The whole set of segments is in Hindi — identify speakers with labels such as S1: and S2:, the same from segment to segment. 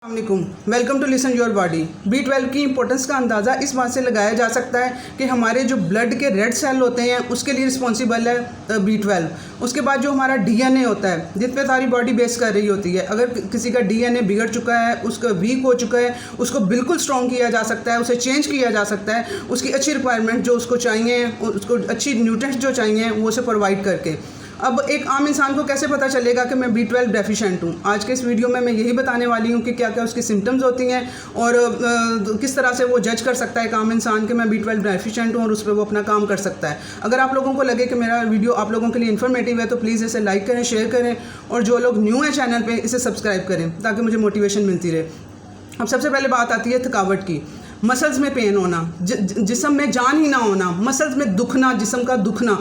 S1: अस्सलामुअलैकुम, welcome to listen your body. B12 की इंपॉर्टेंस का अंदाज़ा इस बात से लगाया जा सकता है कि हमारे जो ब्लड के रेड सेल होते हैं उसके लिए रिस्पॉन्सिबल है B12। उसके बाद जो हमारा DNA होता है जिस पे सारी बॉडी बेस कर रही होती है, अगर किसी का DNA बिगड़ चुका है, उसका वीक हो चुका है, उसको बिल्कुल स्ट्रॉन्ग किया जा सकता है, उसे चेंज किया जा सकता है, उसकी अच्छी रिक्वायरमेंट जो उसको चाहिए, उसको अच्छी न्यूट्रिएंट्स जो चाहिए वो उसे प्रोवाइड करके। अब एक आम इंसान को कैसे पता चलेगा कि मैं B12 डेफिशिएंट हूँ? आज के इस वीडियो में मैं यही बताने वाली हूँ कि क्या क्या उसकी सिम्टम्स होती हैं और किस तरह से वो जज कर सकता है एक आम इंसान कि मैं B12 डेफिशिएंट हूँ और उस पर वो अपना काम कर सकता है। अगर आप लोगों को लगे कि मेरा वीडियो आप लोगों के लिए इन्फॉर्मेटिव है तो प्लीज़ इसे लाइक करें, शेयर करें और जो लोग न्यू हैं चैनल पर इसे सब्सक्राइब करें ताकि मुझे मोटिवेशन मिलती रहे। अब सबसे पहले बात आती है थकावट की। मसल्स में पेन होना, जिस्म में जान ही ना होना, मसल्स में दुखना, जिस्म का दुखना,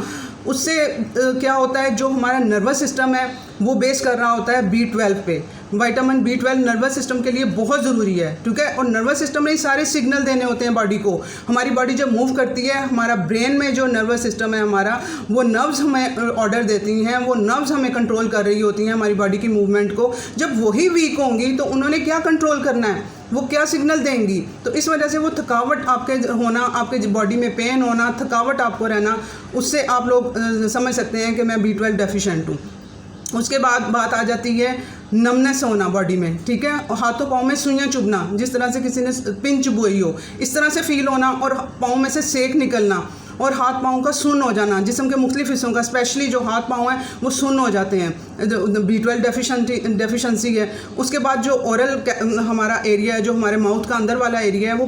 S1: उससे क्या होता है जो हमारा नर्वस सिस्टम है वो बेस कर रहा होता है B12 पे। विटामिन B12 नर्वस सिस्टम के लिए बहुत ज़रूरी है, ठीक है। और नर्वस सिस्टम ने सारे सिग्नल देने होते हैं बॉडी को। हमारी बॉडी जब मूव करती है, हमारा ब्रेन में जो नर्वस सिस्टम है हमारा, वो नर्व्स हमें ऑर्डर देती हैं, वो नर्व्स हमें कंट्रोल कर रही होती हैं हमारी बॉडी की मूवमेंट को। जब वही वीक होंगी तो उन्होंने क्या कंट्रोल करना है, वो क्या सिग्नल देंगी? तो इस वजह से वो थकावट आपके होना, आपके बॉडी में पेन होना, थकावट आपको रहना, उससे आप लोग समझ सकते हैं कि मैं B12 डेफिशिएंट हूँ। उसके बाद बात आ जाती है नमनेस होना बॉडी में, ठीक है। और हाथों पाँव में सुइयाँ चुभना, जिस तरह से किसी ने पिन चुभोई हो, इस तरह से फील होना और पाँव में से सेक निकलना और हाथ पाँव का सुन्न हो जाना, जिस्म के मुख्तलिफ हिस्सों का, स्पेशली जो हाथ पाँव हैं वो सुन्न हो जाते हैं, जो B12 डेफिशिएंसी है। उसके बाद जो ओरल हमारा एरिया है, जो हमारे माउथ का अंदर वाला एरिया है, वो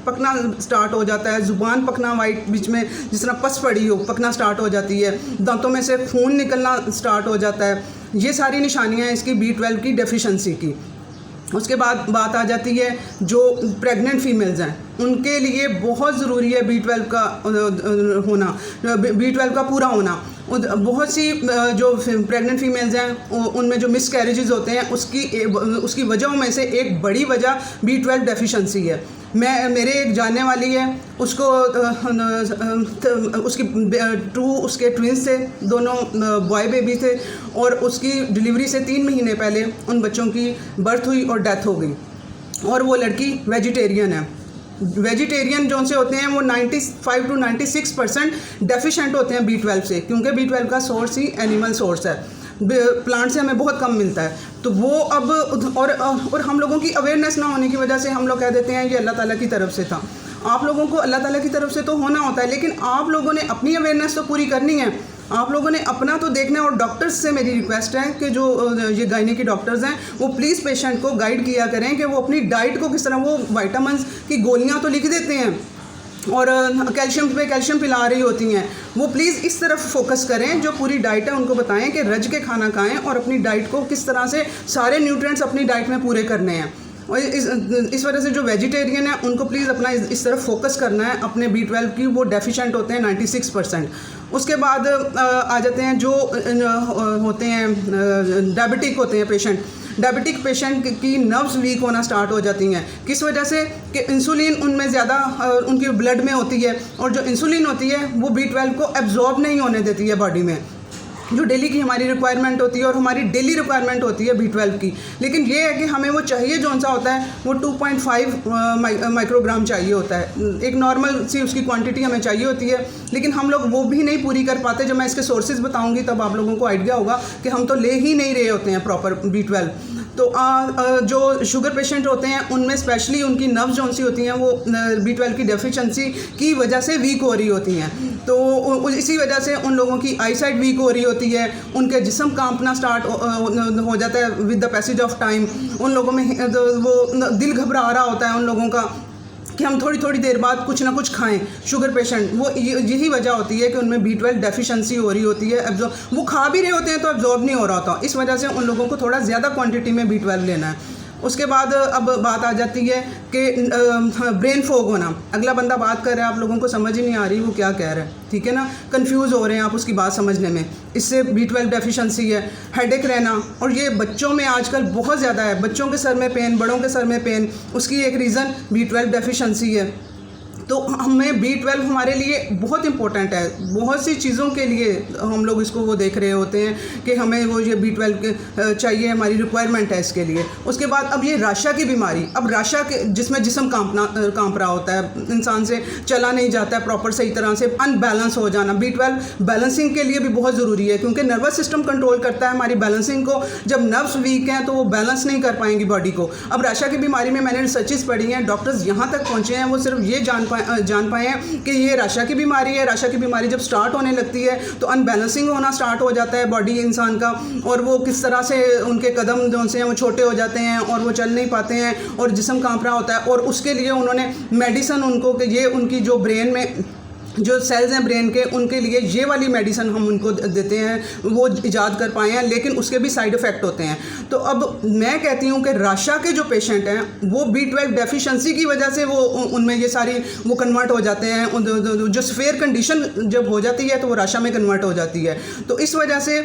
S1: पकना स्टार्ट हो जाता है। ज़ुबान पकना, वाइट बीच में जिस तरह पस पड़ी हो, पकना स्टार्ट हो जाती है। दांतों में से खून निकलना स्टार्ट हो जाता है। ये सारी निशानियाँ हैं इसकी B12 की डेफिशिएंसी की। उसके बाद बात आ जाती है जो प्रेग्नेंट फीमेल्स हैं, उनके लिए बहुत ज़रूरी है B12 का होना, B12 का पूरा होना। बहुत सी जो प्रेग्नेंट फीमेल्स हैं उनमें जो मिसकैरेजेस होते हैं उसकी वजहों में से एक बड़ी वजह B12 डेफिशिएंसी है। मेरे एक जानने वाली है, उसको उसके ट्विंस थे, दोनों बॉय बेबी थे और उसकी डिलीवरी से 3 महीने पहले उन बच्चों की बर्थ हुई और डेथ हो गई। और वो लड़की वेजिटेरियन है। वेजिटेरियन जो से होते हैं वो 95 to 96% डेफिशिएंट होते हैं B12 से, क्योंकि B12 का सोर्स ही एनिमल सोर्स है, प्लांट से हमें बहुत कम मिलता है। तो वो अब और हम लोगों की अवेयरनेस ना होने की वजह से हम लोग कह देते हैं ये अल्लाह ताला की तरफ से था। आप लोगों को अल्लाह ताला की तरफ से तो होना होता है, लेकिन आप लोगों ने अपनी अवेयरनेस तो पूरी करनी है, आप लोगों ने अपना तो देखना है। और डॉक्टर्स से मेरी रिक्वेस्ट है कि जो ये गायनी के डॉक्टर्स हैं वो प्लीज़ पेशेंट को गाइड किया करें कि वो अपनी डाइट को किस तरह, वो विटामिन्स की गोलियाँ तो लिख देते हैं और कैल्शियम पिला रही होती हैं, वो प्लीज़ इस तरफ फोकस करें। जो पूरी डाइट है उनको बताएं कि रज के खाना खाएं और अपनी डाइट को किस तरह से सारे न्यूट्रिएंट्स अपनी डाइट में पूरे करने हैं। और इस वजह से जो वेजिटेरियन है उनको प्लीज़ अपना इस तरफ फोकस करना है। अपने B12 की वो डेफिशिएंट होते हैं 96%। उसके बाद आ जाते हैं जो होते हैं डायबिटिक होते हैं पेशेंट। डायबिटिक पेशेंट की नर्व्स वीक होना स्टार्ट हो जाती हैं। किस वजह से? कि इंसुलिन उनमें ज़्यादा उनके ब्लड में होती है और जो इंसुलिन होती है वो B12 को एब्जॉर्ब नहीं होने देती है बॉडी में, जो डेली की हमारी रिक्वायरमेंट होती है और हमारी डेली रिक्वायरमेंट होती है B12 की। लेकिन ये है कि हमें वो चाहिए जौन सा होता है वो 2.5 माइक्रोग्राम चाहिए होता है, एक नॉर्मल सी उसकी क्वांटिटी हमें चाहिए होती है, लेकिन हम लोग वो भी नहीं पूरी कर पाते। जब मैं इसके सोर्सेज बताऊंगी तब आप लोगों को आइडिया होगा कि हम तो ले ही नहीं रहे होते हैं प्रॉपर B12। तो जो शुगर पेशेंट होते हैं उनमें स्पेशली उनकी नर्व्स जौन सी होती हैं वो B12 की डेफिशिएंसी की वजह से वीक हो रही होती हैं। तो इसी वजह से उन लोगों की आई साइट वीक हो रही होती है, उनके जिस्म कांपना स्टार्ट हो जाता है with the passage of time. उन लोगों में वो दिल घबरा रहा होता है उन लोगों का कि हम थोड़ी थोड़ी देर बाद कुछ ना कुछ खाएं। शुगर पेशेंट, वो यही वजह होती है कि उनमें B12 डेफिशिएंसी हो रही होती है। वो खा भी रहे होते हैं तो एब्जॉर्ब नहीं हो रहा होता, इस वजह से उन लोगों को थोड़ा ज़्यादा क्वांटिटी में B12 लेना है। उसके बाद अब बात आ जाती है कि ब्रेन फॉग होना। अगला बंदा बात कर रहा है, आप लोगों को समझ ही नहीं आ रही वो क्या कह रहा है, ठीक है ना, कंफ्यूज हो रहे हैं आप उसकी बात समझने में, इससे B12 डेफिशिएंसी है। हेडेक रहना, और ये बच्चों में आजकल बहुत ज़्यादा है, बच्चों के सर में पेन, बड़ों के सर में पेन, उसकी एक रीज़न B12 डेफिशिएंसी है। तो हमें B12 हमारे लिए बहुत इम्पोर्टेंट है, बहुत सी चीज़ों के लिए हम लोग इसको वो देख रहे होते हैं कि हमें वो ये B12 के चाहिए, हमारी रिक्वायरमेंट है इसके लिए। उसके बाद अब ये राशा की बीमारी, अब राशा के जिसमें जिस्म कांप रहा होता है, इंसान से चला नहीं जाता है प्रॉपर सही तरह से, अनबैलेंस हो जाना, B12 बैलेंसिंग के लिए भी बहुत ज़रूरी है क्योंकि नर्वस सिस्टम कंट्रोल करता है हमारी बैलेंसिंग को। जब नर्व्स वीक हैं तो वो बैलेंस नहीं कर पाएंगी बॉडी को। अब राशा की बीमारी में मैंने रिसर्चेस पढ़ी हैं, डॉक्टर्स यहाँ तक पहुँचे हैं वो सिर्फ ये जान पाए हैं कि ये राशा की बीमारी है। राशा की बीमारी जब स्टार्ट होने लगती है तो अनबैलेंसिंग होना स्टार्ट हो जाता है बॉडी इंसान का, और वो किस तरह से उनके कदम जो से हैं वो छोटे हो जाते हैं और वो चल नहीं पाते हैं और जिस्म कांप रहा होता है। और उसके लिए उन्होंने मेडिसिन उनको कि ये उनकी जो ब्रेन में जो सेल्स हैं ब्रेन के, उनके लिए ये वाली मेडिसिन हम उनको देते हैं, वो इजाद कर पाए हैं, लेकिन उसके भी साइड इफ़ेक्ट होते हैं। तो अब मैं कहती हूँ कि राशा के जो पेशेंट हैं वो B12 डेफिशिएंसी की वजह से वो उनमें ये सारी वो कन्वर्ट हो जाते हैं, जो स्फेयर कंडीशन जब हो जाती है तो वो राशा में कन्वर्ट हो जाती है। तो इस वजह से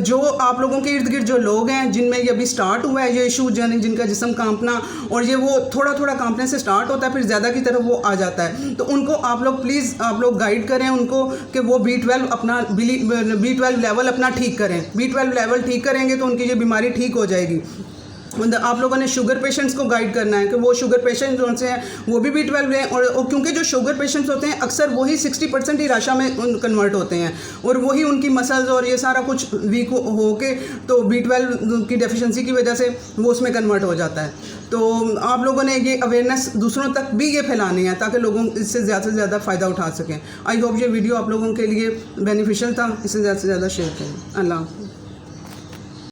S1: जो आप लोगों के इर्द गिर्द जो लोग हैं जिनमें ये अभी स्टार्ट हुआ है ये इशू, जिनका जिस्म कांपना और ये वो थोड़ा थोड़ा कांपने से स्टार्ट होता है फिर ज़्यादा की तरफ वो आ जाता है, तो उनको आप लोग प्लीज़ आप लोग गाइड करें उनको कि वो B12 अपना B12 लेवल अपना ठीक करें। B12 लेवल ठीक करेंगे तो उनकी ये बीमारी ठीक हो जाएगी। आप लोगों ने शुगर पेशेंट्स को गाइड करना है कि वो शुगर पेशेंट जो से हैं वो भी B12 लें, और क्योंकि जो शुगर पेशेंट्स होते हैं अक्सर वही 60% ही राशा में कन्वर्ट होते हैं और वही उनकी मसल्स और ये सारा कुछ वीक हो के तो B12 की डेफिशिएंसी की वजह से वो उसमें कन्वर्ट हो जाता है। तो आप लोगों ने ये अवेयरनेस दूसरों तक भी ये फैलानी है ताकि लोगों इससे ज़्यादा से ज़्यादा फ़ायदा उठा सकें। आई होप ये वीडियो आप लोगों के लिए बेनिफिशियल था, इसे ज़्यादा से ज़्यादा शेयर करें। अल्लाह।